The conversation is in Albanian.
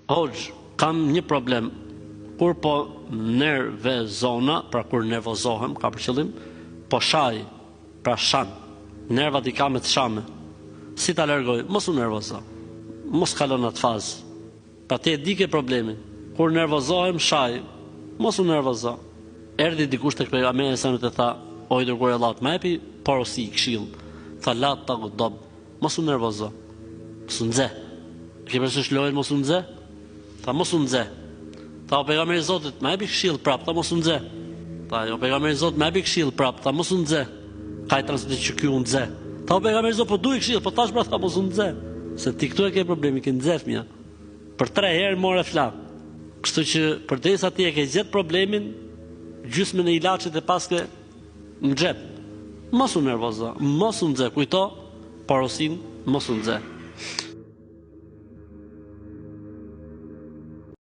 Hoxh, kam një problem. Kur po nervezona, pra kur nervozohem, ka për qëllim, po shaj, pra shan, nervat I kam me të shame. Si ta largoj? Mos u nervozo. Mos kalon atë fazë. Pra ti e di ke problemin. Kur nervozohem, shaj, mos u nervozo. Erdhi dikush tek pejgamberi sa të tha, o I dërguar I Allahut, më japi porosi, këshill. Tha la taghdab, mos u nervozo. Mos u nxe. Ke përsërish lojën mos u nxe? Tha mos u nxe. Tha o pejgamberi I Zotit, më japi këshill prap, tha mos u nxe. Tha o pejgamberi I Zotit, më japi këshill prap, tha mos u nxe. Ka I transmetuar që ky u nxe. Tha o pejgamberi I Zotit, po duaj këshill, po tash pra tha mos u nxe. Se ti këtu e ke problemin, ke nxe fëmia. Për 3 herë morë flam. Kështu që përderisa ti e ke gjetë problemin, gjysmën e ilaçit e paske në xhep. Mos u nervozo, mos u nxe, kujto porosin, mos u nxe.